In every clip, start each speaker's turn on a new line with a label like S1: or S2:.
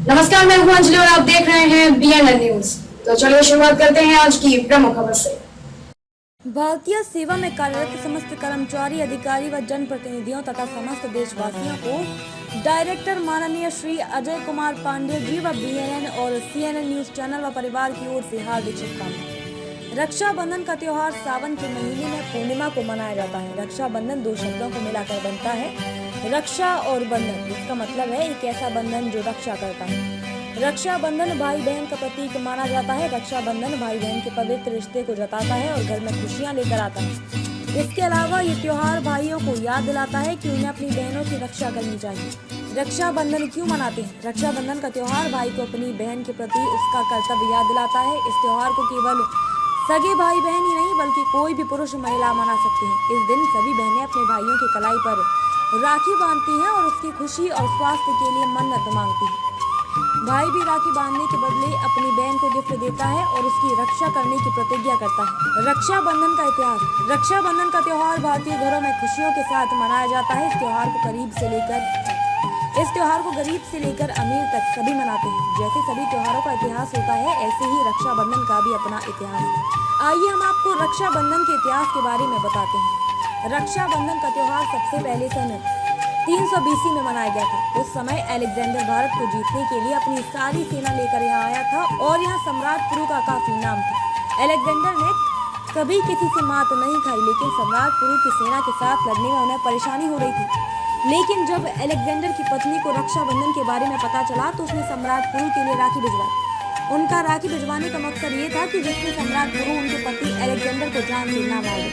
S1: नमस्कार, मैं हूं अंजलि और आप देख रहे हैं बीएनएन न्यूज। तो चलिए शुरुआत करते हैं आज की प्रमुख खबर से।
S2: भारतीय सेवा में कार्यरत समस्त कर्मचारी, अधिकारी व जनप्रतिनिधियों तथा समस्त देशवासियों को डायरेक्टर माननीय श्री अजय कुमार पांडे जी व बीएनएन और सीएनएन न्यूज चैनल व परिवार की ओर से हार्दिक शुभकामनाएं। रक्षाबंधन का त्योहार सावन के महीने में पूर्णिमा को मनाया जाता है। रक्षाबंधन दो शब्दों को मिलाकर बनता है रक्षा और बंधन। इसका मतलब है एक ऐसा बंधन जो रक्षा करता है। रक्षाबंधन भाई बहन का प्रतीक माना जाता है। रक्षाबंधन भाई बहन के पवित्र रिश्ते को जताता है और घर में खुशियां लेकर आता है। इसके अलावा ये त्योहार भाइयों को याद दिलाता है कि उन्हें अपनी बहनों की रक्षा करनी चाहिए। रक्षाबंधन क्यों मनाते हैं? रक्षाबंधन का त्योहार भाई को अपनी बहन के प्रति उसका कर्तव्य याद दिलाता है। इस त्योहार को केवल सगे भाई बहन ही नहीं बल्कि कोई भी पुरुष महिला मना सकते हैं। इस दिन सभी बहनें अपने भाइयों की कलाई पर राखी बांधती हैं और उसकी खुशी और स्वास्थ्य के लिए मन्नत मांगती है। भाई भी राखी बांधने के बदले अपनी बहन को गिफ्ट देता है और उसकी रक्षा करने की प्रतिज्ञा करता है। रक्षाबंधन का इतिहास। रक्षाबंधन का त्योहार भारतीय घरों में खुशियों के साथ मनाया जाता है। इस त्योहार को गरीब से लेकर अमीर तक सभी मनाते हैं। जैसे सभी त्योहारों का इतिहास होता है, ऐसे ही रक्षाबंधन का भी अपना इतिहास है। आइए हम आपको रक्षाबंधन के इतिहास के बारे में बताते हैं। रक्षाबंधन का त्योहार सबसे पहले सन 300 BC में मनाया गया था। उस समय अलेक्जेंडर भारत को जीतने के लिए अपनी सारी सेना लेकर यहाँ आया था और यहाँ सम्राट पुरु का काफी नाम था। अलेक्जेंडर ने कभी किसी से मात नहीं खाई, लेकिन सम्राट पुरु की सेना के साथ लड़ने में उन्हें परेशानी हो रही थी। लेकिन जब अलेक्जेंडर की पत्नी को रक्षाबंधन के बारे में पता चला तो उसने सम्राट पुरु के लिए राखी भिजवाई। उनका राखी भिजवाने का मकसद ये था कि जिससे सम्राट पुरु उनके पति अलेक्जेंडर को जान से ना मार दे।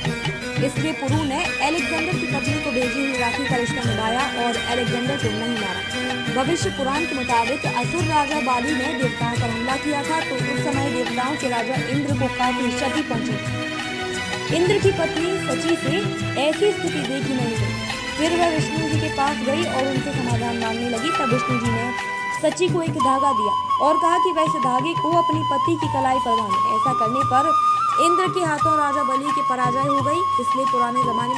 S2: इसलिए पुरु ने अलेक्जेंडर की पत्नी को भेजी हुई राखी का रिश्ता निभाया और अलेक्जेंडर को नहीं मारा। भविष्य पुराण के मुताबिक असुर राजा बाली ने देवताओं पर हमला किया था, तो उस समय देवताओं के राजा इंद्र को काफी क्षति पहुंची। इंद्र की पत्नी सची से ऐसी स्थिति देखी नहीं गई। फिर वह विष्णु जी के पास गई और उनसे समाधान मांगने लगी। तब विष्णु जी ने सची को एक धागा दिया और कहा कि वैसे धागे को अपनी पति की कलाई पर बांधे। ऐसा करने पर इंद्र के हाथों राजा बलि की पराजय हो गई। इसलिए पुराने जमाने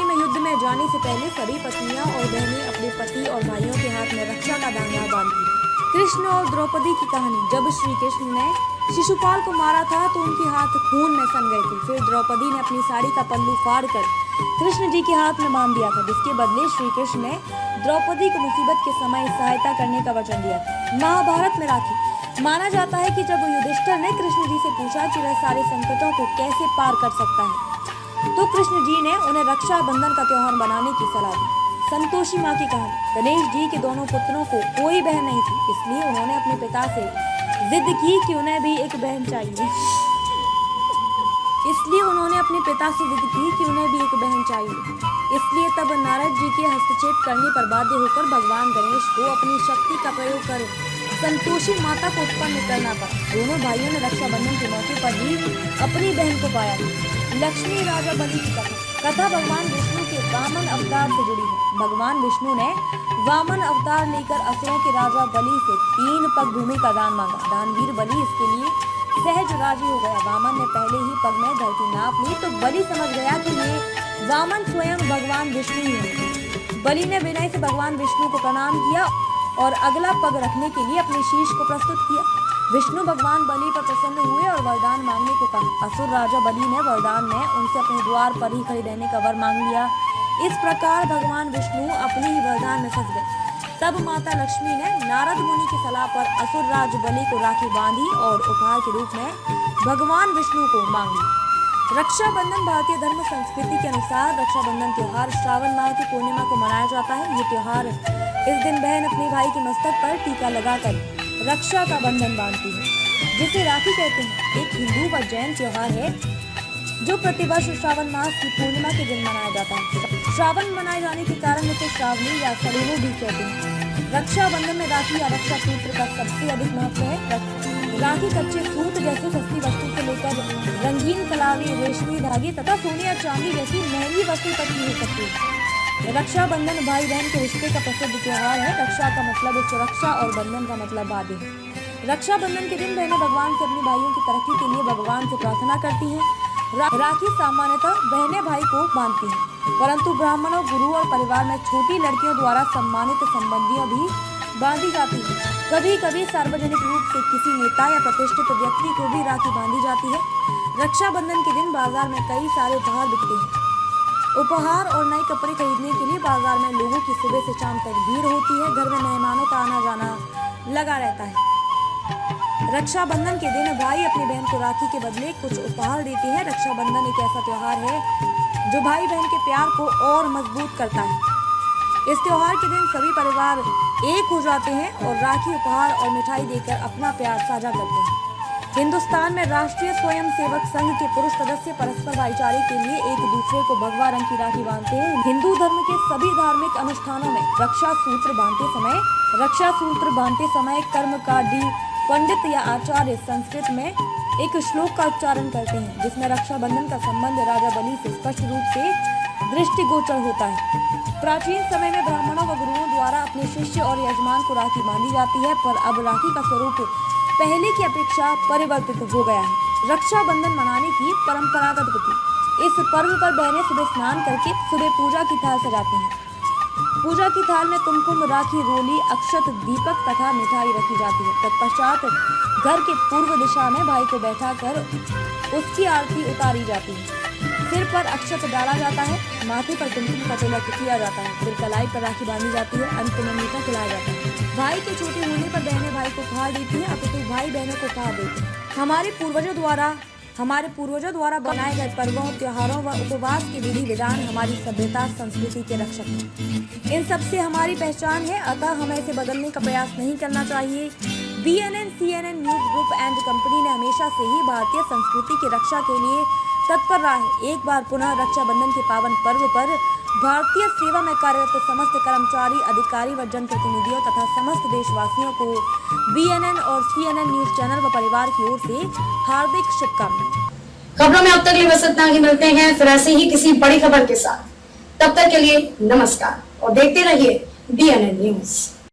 S2: में युद्ध में जाने से पहले सभी पत्नियां और बहनें अपने पति और भाइयों के हाथ में रक्षा का धागा बांधती थी। कृष्ण और द्रौपदी की कहानी। जब श्री कृष्ण ने शिशुपाल को मारा था तो उनके हाथ खून में सन गए थे। फिर द्रौपदी ने अपनी साड़ी का पल्लू फाड़कर कृष्ण जी के हाथ में बांध दिया था, जिसके बदले श्री कृष्ण ने द्रौपदी को मुसीबत के समय सहायता करने का वचन दिया था। महाभारत में राखी। माना जाता है कि जब युधिष्ठिर ने कृष्ण जी से पूछा कि वह सारे संकटों को कैसे पार कर सकता है, तो कृष्ण जी ने उन्हें रक्षाबंधन का त्योहार बनाने की सलाह दी। संतोषी माँ की कहानी। गणेश जी के दोनों पुत्रों को कोई बहन नहीं थी, इसलिए उन्होंने अपने पिता से जिद की कि उन्हें भी एक बहन चाहिए। इसलिए तब नारद जी के हस्तक्षेप करने पर बाध्य होकर भगवान गणेश को अपनी शक्ति का प्रयोग कर संतोषी माता को उत्पन्न करना पड़ा। दोनों भाइयों ने रक्षाबंधन के मौके पर भी अपनी बहन को पाया। लक्ष्मी राजा बलि की कथा भगवान विष्णु के वामन अवतार से जुड़ी है। भगवान विष्णु ने वामन अवतार लेकर असुरों के राजा बलि से 3 पग भूमि का दान मांगा। दानवीर बलि इसके लिए सहज राजी हो गया। वामन ने पहले ही पग में धरती नाप ली तो बलि समझ गया कि ये वामन स्वयं भगवान विष्णु ही है। बलि ने विनय से भगवान विष्णु को प्रणाम किया और अगला पग रखने के लिए अपने शीश को प्रस्तुत किया। विष्णु भगवान बलि पर प्रसन्न हुए और वरदान मांगने को कहा। असुर राजा बलि ने वरदान में उनसे अपने द्वार पर ही खड़े रहने का वर मांग लिया। इस प्रकार भगवान विष्णु अपने ही वरदान में फंस गए। तब माता लक्ष्मी ने नारद मुनि की सलाह पर असुर राज बलि को राखी बांधी और उपहार के रूप में भगवान विष्णु को मांग ली। रक्षाबंधन भारतीय धर्म संस्कृति के अनुसार रक्षाबंधन त्योहार श्रावण माह की पूर्णिमा को मनाया जाता है। ये त्योहार इस दिन बहन अपने भाई के मस्तक पर टीका लगाकर रक्षा का बंधन बांधती है, जिसे राखी कहते हैं। एक हिंदू व जैन त्योहार है जो प्रतिवर्ष श्रावण मास की पूर्णिमा के दिन मनाया जाता है। श्रावण मनाए जाने के कारण इसे श्रावणी या सरुणु भी कहते हैं। रक्षाबंधन में राखी या रक्षा सूत्र का सबसे अधिक महत्व है। राखी कच्चे सूत जैसे सस्ती वस्तु से लेकर रंगीन कलावी रेशमी धागे तथा सोने या चांदी जैसी महंगी वस्तु तक की हो सकती है। रक्षाबंधन भाई बहन के रिश्ते का प्रसिद्ध त्योहार है। रक्षा का मतलब सुरक्षा और बंधन का मतलब बाध्य है। रक्षाबंधन के दिन बहनें भगवान से अपने भाइयों की तरक्की के लिए भगवान से प्रार्थना करती हैं। राखी सामान्यतः बहनें भाई को बांधती हैं, परंतु ब्राह्मणों, गुरु और परिवार में छोटी लड़कियों द्वारा सम्मानित संबंधियों भी बांधी जाती है। कभी कभी सार्वजनिक रूप से किसी नेता या प्रतिष्ठित व्यक्ति को भी राखी बांधी जाती है। रक्षाबंधन के दिन बाजार में कई सारे उपहार बिकते हैं। उपहार और नए कपड़े खरीदने के लिए बाजार में लोगों की सुबह से शाम तक भीड़ होती है। घर में मेहमानों का आना जाना लगा रहता है। रक्षाबंधन के दिन भाई अपनी बहन को राखी के बदले कुछ उपहार देते हैं। रक्षाबंधन एक ऐसा त्योहार है जो भाई बहन के प्यार को और मजबूत करता है। इस त्योहार के दिन सभी परिवार एक हो जाते हैं और राखी, उपहार और मिठाई देकर अपना प्यार साझा करते हैं। हिंदुस्तान में राष्ट्रीय स्वयंसेवक संघ के पुरुष सदस्य परस्पर भाईचारे के लिए एक दूसरे को भगवा रंग की राखी बांधते हैं। हिंदू धर्म के सभी धार्मिक अनुष्ठानों में रक्षा सूत्र बांधते समय कर्मकांडी पंडित या आचार्य संस्कृत में एक श्लोक का उच्चारण करते हैं, जिसमें रक्षाबंधन का संबंध राजा बलि से स्पष्ट रूप से दृष्टिगोचर होता है। प्राचीन समय में ब्राह्मणों व गुरुओं द्वारा अपने शिष्य और यजमान को राखी बांधी जाती है, पर अब राखी का स्वरूप पहले की अपेक्षा परिवर्तित हो गया है। रक्षाबंधन मनाने की परंपरागत विधि। इस पर्व पर बहनें सुबह स्नान करके सुबह पूजा की थाल सजाती हैं। पूजा की थाल में कुमकुम, राखी, रोली, अक्षत, दीपक तथा मिठाई रखी जाती है। तत्पश्चात घर के पूर्व दिशा में भाई को बैठाकर उसकी आरती उतारी जाती है। सिर पर अक्षत डाला जाता है, माथे पर कुमकुम का तिलक किया जाता है, फिर कलाई पर राखी बांधी जाती है, अंत में मीठा खिलाया जाता है। भाई के छोटे होने पर बहनें भाई को उपहार देती हैं, अपितु भाई बहनों को उपहार देते हैं। हमारे पूर्वजों द्वारा बनाए गए पर्वों, त्योहारों व उपवास के विधि विधान हमारी सभ्यता, संस्कृति के रक्षक हैं। इन सबसे हमारी पहचान है, अतः हमें इसे बदलने का प्रयास नहीं करना चाहिए। BNN, CNN news group and company ने हमेशा से ही भारतीय संस्कृति की रक्षा के लिए तत्पर रहा है। एक बार पुनः रक्षाबंधन के पावन पर्व पर भारतीय सेवा में कार्यरत समस्त कर्मचारी, अधिकारी व जनप्रतिनिधियों तथा समस्त देशवासियों को BNN और CNN न्यूज चैनल व परिवार की ओर से हार्दिक शुभकामनाएं।
S1: खबरों में अब तक लिए बस इतना ही। मिलते हैं फिर ऐसे ही किसी बड़ी खबर के साथ। तब तक के लिए नमस्कार और देखते रहिए BNN न्यूज।